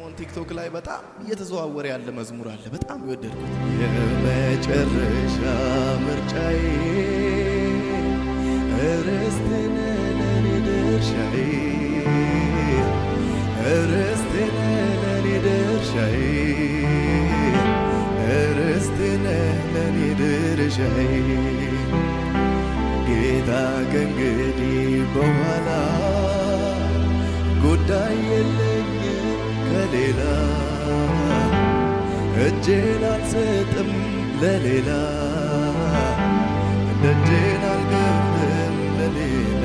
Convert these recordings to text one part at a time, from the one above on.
ሰሞን ቲክቶክ ላይ በጣም እየተዘዋወረ ያለ መዝሙር አለ በጣም ይወደድኩት የመጨረሻ ምርጫዬ እረስተነ ለኔ ድርሻዬ እረስተነ ለኔ ድርሻዬ እረስተነ ለኔ ድርሻዬ ጌታ ከእንግዲህ በኋላ ጉዳይ የለኝም ከሌላ እጄን አልሰጥም ለሌላ ደጄን አልከፍትም ለሌላ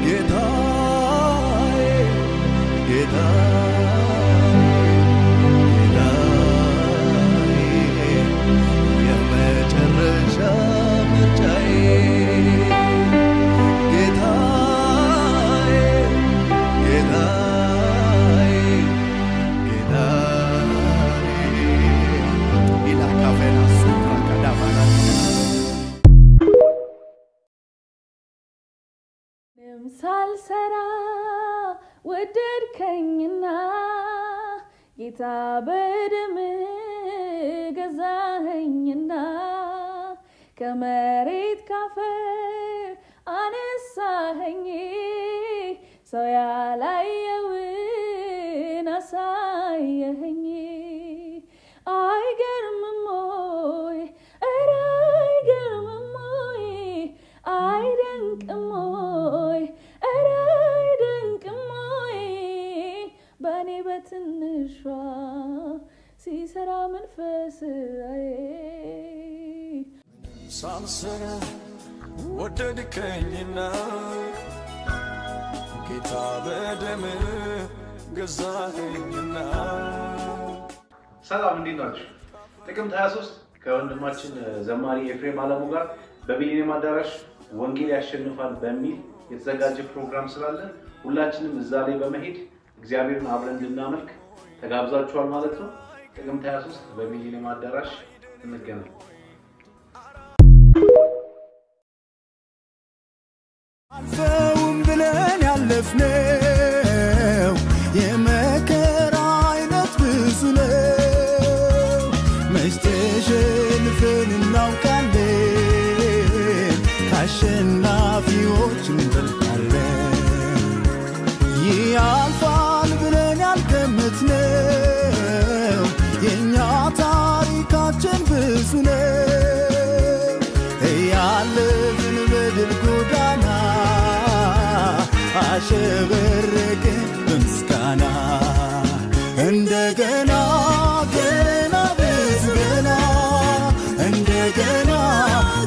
ጌታዬ የመጨረሻ ምርጫዬ ሳልሰራ ወደድከኝና ጌታ በደም ገዛኸኝና ከመሬት ካፈር አነሳኸኝ ሰው ያላየውን አሳየኸኝ አይገርምም ወይ ኧረ አይገርምም ወይ አይደንቅም ወይ ኧረ አይደንቅም ወይ በእኔ በትንሿ ሲሰራ መንፈስዬ ሳልሰራ ወደድከኝና ጌታ በደም ገዛኸኝና ሰላም እንዴት ናችሁ? ጥቅምት 23 ከወንድማችን ዘማሪ ኤፍሬም አለሙ ጋር በሚሊኒየም አዳራሽ ወንጌል ያሸንፋል በሚል የተዘጋጀ ፕሮግራም ስላለ ሁላችንም እዛ ላይ በመሄድ እግዚአብሔርን አብረን እንድናመልክ ተጋብዛችኋል ማለት ነው። ጥቅምት 23 በሚሊኒየም አዳራሽ እንገናኝ። አልፈውም ብለን ያለፍነው የመከራ አይነት ብዙ ነው መች ተሸንፈን እናውቃለን ከአሸናፊዎች እንበልጣለን ያልፋል ብለን ያልገመትነው የእኛ ታሪካችን ብዙ ነው ያለፍን በድል ጎዳና አሸበረቀ በምስጋና እንደገና ገና ብዙ ገና እንደገና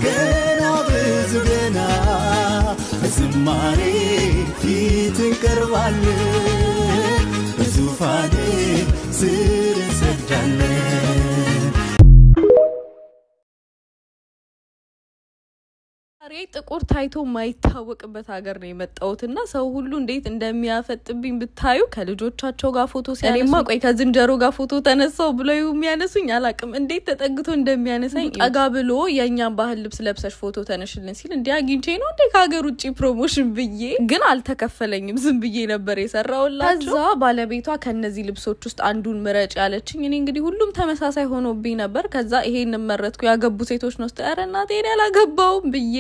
ገና ብዙ ገና ዝማሬ ፊት እንቀርባለን በዙፋኔ ስር እንሰግዳለን ጥቁር ታይቶ ማይታወቅበት ሀገር ነው የመጣውትና ሰው ሁሉ እንዴት እንደሚያፈጥብኝ ብታዩ ከልጆቻቸው ጋር ፎቶ ሲያነሱ ቆይ ከዝንጀሮ ጋር ፎቶ ተነሳው ብለው የሚያነሱኝ አላቅም እንዴት ተጠግቶ እንደሚያነሳኝ ጠጋ ብሎ የኛን ባህል ልብስ ለብሰሽ ፎቶ ተነሽልን ሲል እንዴ አግኝቼ ነው እንዴ ከሀገር ውጪ ፕሮሞሽን ብዬ ግን አልተከፈለኝም ዝም ብዬ ነበር የሰራውላችሁ ከዛ ባለቤቷ ከነዚህ ልብሶች ውስጥ አንዱን ምረጭ ያለችኝ እኔ እንግዲህ ሁሉም ተመሳሳይ ሆኖብኝ ነበር ከዛ ይሄን መረጥኩ ያገቡ ሴቶች ነው ተያረናቴ ያላገባው ብዬ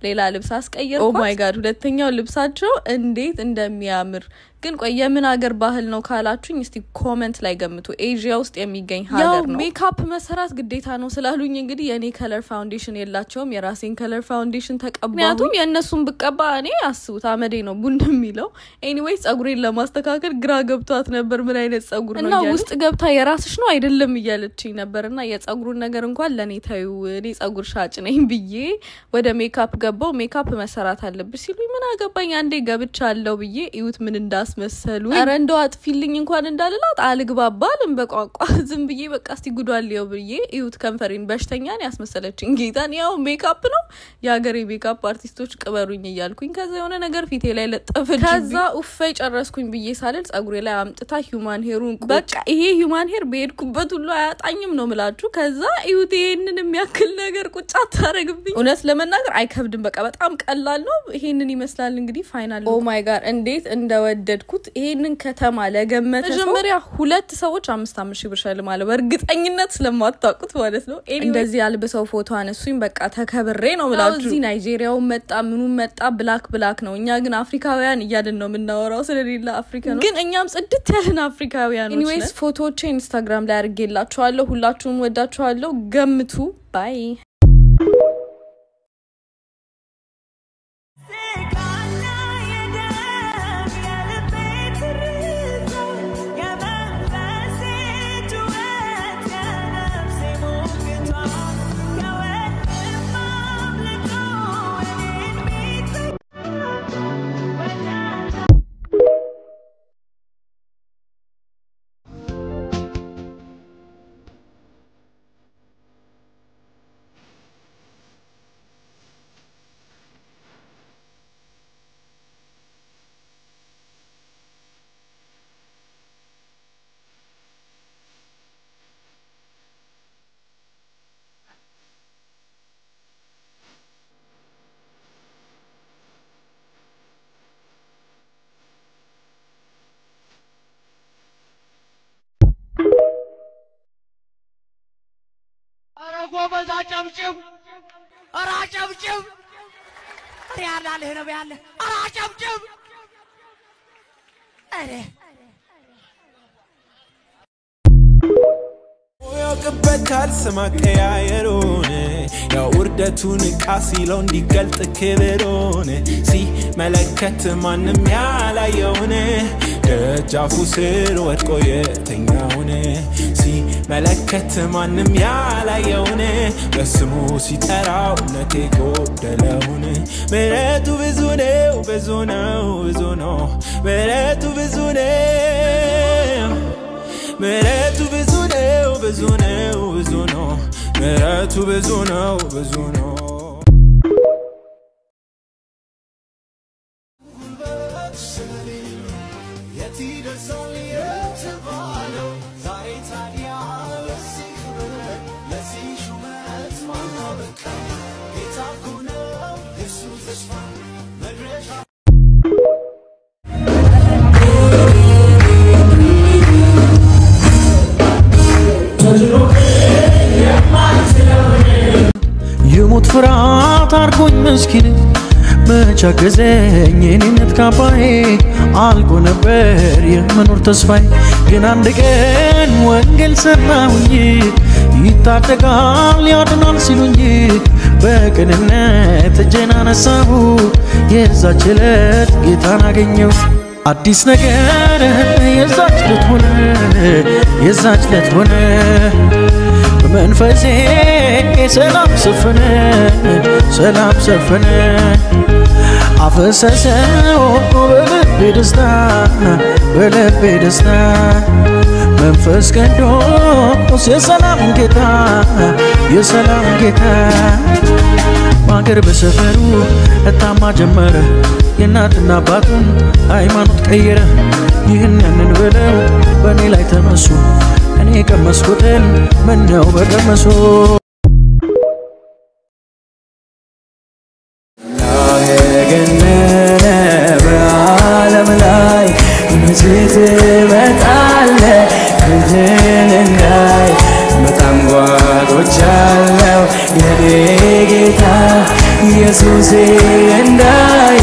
ሌላ ልብስ አስቀየርኩ ኦ ማይ ጋድ ሁለተኛው ልብሳቸው እንዴት እንደሚያምር ግን ቆይ የምን ሀገር ባህል ነው ካላችሁኝ እስቲ ኮሜንት ላይ ገምቱ ኤዥያ ውስጥ የሚገኝ ሀገር ነው ሜካፕ መሰራት ግዴታ ነው ስላሉኝ እንግዲህ የኔ ከለር ፋውንዴሽን የላቸውም የራሴን ከለር ፋውንዴሽን ተቀባው ምክንያቱም የነሱን ብቀባ እኔ አስቡት አመዴ ነው ቡንድ የሚለው ኤኒዌይስ ጸጉሬን ለማስተካከል ግራ ገብቷት ነበር ምን አይነት ጸጉር ነው እና ውስጥ ገብታ የራስሽ ነው አይደለም እያለችኝ ነበርና የጸጉሩን ነገር እንኳን ለኔ ታዩ እኔ ጸጉር ሻጭ ነኝ ብዬ ወደ ሜካፕ ገባው ሜካፕ መሰራት አለብሽ ሲሉኝ ምን አገባኝ አንዴ ገብቻለሁ ብዬ እዩት ምን እንዳስመሰሉ አረ እንደው አጥፊልኝ እንኳን እንዳልላት አልግባባልም በቋንቋ ዝም ብዬ በቃ እስቲ ጉዷልየው ብዬ እዩት ከንፈሬን በሽተኛን ያስመሰለችኝ ጌታን ያው ሜካፕ ነው ያገሬ ሜካፕ አርቲስቶች ቅበሩኝ እያልኩኝ ከዛ የሆነ ነገር ፊቴ ላይ ለጠፈች ከዛ ኡፈይ ጨረስኩኝ ብዬ ሳልል ጸጉሬ ላይ አምጥታ ሂዩማን ሄሩን በቃ ይሄ ሂዩማን ሄር በሄድኩበት ሁሉ አያጣኝም ነው ምላችሁ ከዛ እዩት ይሄንን የሚያክል ነገር ቁጭ አታረግብኝ እውነት ለመናገር አይከብድም በቃ በጣም ቀላል ነው ይሄንን ይመስላል እንግዲህ ፋይናል ኦ ማይ ጋድ እንዴት እንደወደ የወደድኩት ይሄንን ከተማ ለገመተ መጀመሪያ ሁለት ሰዎች 5,000 ብር ሸልማለ በእርግጠኝነት ስለማታውቁት ማለት ነው እንደዚህ ያልበሰው ፎቶ አነሱኝ በቃ ተከብሬ ነው ብላችሁ እዚህ ናይጄሪያው መጣ ምኑን መጣ ብላክ ነው እኛ ግን አፍሪካውያን እያልን ነው የምናወራው ስለሌላ አፍሪካ ነው ግን እኛም ጽድት ያለን አፍሪካውያኖች ነን anyways ፎቶዎቼ ኢንስታግራም ላይ አድርጌላችኋለሁ ሁላችሁም ወዳችኋለሁ ገምቱ ባይ ጎበዝ አጨብጭብ አራጨብጭብ ያላልህ ነው ያለ አራጨብጭብ አረ ያውቅበታል ስማቀያየሩን ያው ውርደቱን ቃሲለው እንዲገልጥ ክብሩን ሲመለከት ማንም ያላየውን ደጃፉ ስር ወድቆ የተኛውን ሲመለከት ማንም ያላየውን በስሙ ሲጠራው እውነቴ ጎደለውን ምሕረቱ ብዙ ነው ብዙ ነው ብዙ ነው ምሕረቱ ብዙ ነው ምሕረቱ ብዙ ነው ብዙ ነው ብዙ ነው ምሕረቱ ብዙ ነው ብዙ ነው የሞት ፍርሃት አርጎኝ መስኪን መቻገዘኝ እኔነት ካባዬ አልቆ ነበር የመኖር ተስፋዬ ግን አንድ ቀን ወንጌል ሰማሁኝ ይታደጋል ያድናል ሲሉኝ በቅንነት እጄን አነሳሁ የዛች ዕለት ጌታን አገኘሁ አዲስ ነገር የዛች ዕለት ሆነ መንፈሴ ሰላም ሰፈነ አፈሰሰው በልቤ ደስታ መንፈስ ቅዱስ የሰላም ጌታ ማገር በሰፈሩ እታማ ጀመረ የናትና አባቱን ሃይማኖት ቀየረ ይህን ያንን ብለው በእኔ ላይ ተመሱ እኔ ቀመስኩትን ምነው በቀመሱ ላየገነነ በዓለም ላይ መቼት መጣለ ክህን እንዳይ በጣም ጓጉቻለሁ የኔ ጌታ ኢየሱሴ እንዳይ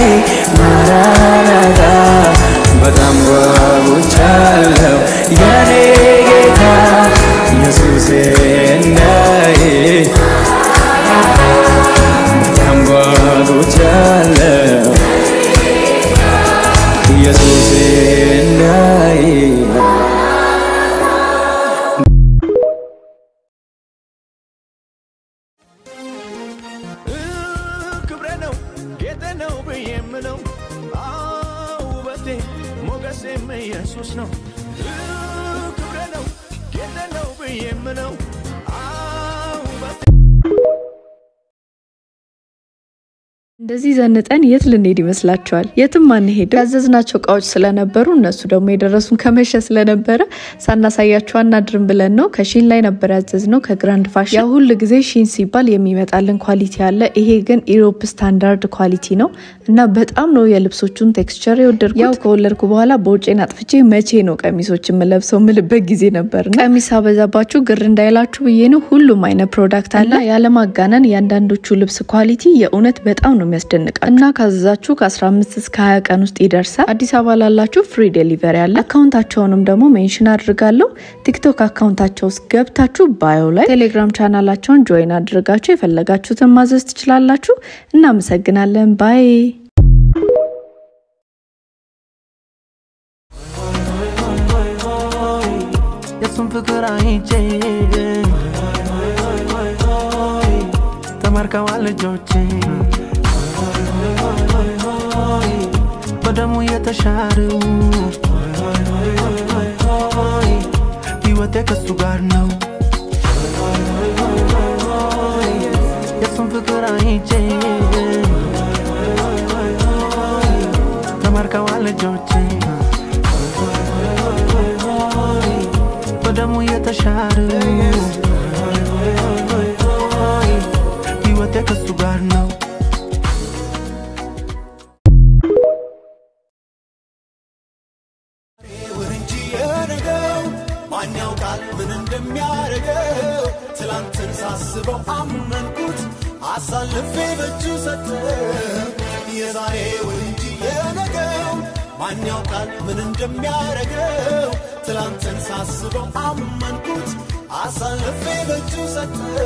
ማራናታ በጣም ጓጉቻለሁ የኔ ጌታ ኢየሱሴ እንዳይ በጣም ጓጉቻለሁ ኢየሱሴ እንዳይ ክብሬ ነው ጌጤ ነው ብዬ የምለው ውበቴ ሞገሴም ኢየሱስ ነው ክብሬ ነው ጌጤ ነው ብዬ የምለው ውበቴ እንደዚህ ዘንጠን የት ልንሄድ ይመስላችኋል? የትም አንሄድ። ያዘዝናቸው እቃዎች ስለነበሩ እነሱ ደግሞ የደረሱን ከመሸ ስለነበረ ሳናሳያችሁ አናድርም ብለን ነው ከሺን ላይ ነበር ያዘዝነው ከግራንድ ፋሽን። ያው ሁሉ ጊዜ ሺን ሲባል የሚመጣልን ኳሊቲ አለ። ይሄ ግን ኢሮፕ ስታንዳርድ ኳሊቲ ነው እና በጣም ነው የልብሶቹን ቴክስቸር የወደድኩት። ያው ከወለድኩ በኋላ በውጪና አጥፍቼ መቼ ነው ቀሚሶችን መለብሰው ምልበት ጊዜ ነበርና ቀሚስ አበዛባችሁ ግር እንዳይላችሁ ብዬ ነው። ሁሉም አይነት ፕሮዳክት አለ። ያለማጋነን ያንዳንዶቹ ልብስ ኳሊቲ የእውነት በጣም ነው የሚያስደንቃችሁ እና ካዘዛችሁ ከ15 እስከ 20 ቀን ውስጥ ይደርሳል። አዲስ አበባ ላላችሁ ፍሪ ዴሊቨሪ አለ። አካውንታቸውንም ደግሞ ሜንሽን አድርጋለሁ። ቲክቶክ አካውንታቸው ውስጥ ገብታችሁ ባዮ ላይ ቴሌግራም ቻናላቸውን ጆይን አድርጋችሁ የፈለጋችሁትን ማዘዝ ትችላላችሁ። እናመሰግናለን። ባይ Son ፍቅር አይቼ ተማርከዋል ልጆቼ በደሙ የተሻረው ሕይወቴ ከሱ ጋር ነው የሱን ፍቅር አይቼ ተማርከዋል ልጆቼ በደሙ የተሻረው ሕይወቴ ከሱ ጋር ነው ወንጂ የነገው ማን ያውቃል ምን እንደሚያረገው ትላንትን ሳስበው አመንኩት አሳልፌ በእጁ ሰጠው የዛሬ ወንጂ የነገው ማን ያውቃል ምን እንደሚያረገው ትላንትን ሳስበው አመንኩት አሳልፌ በእጁ ሰጠው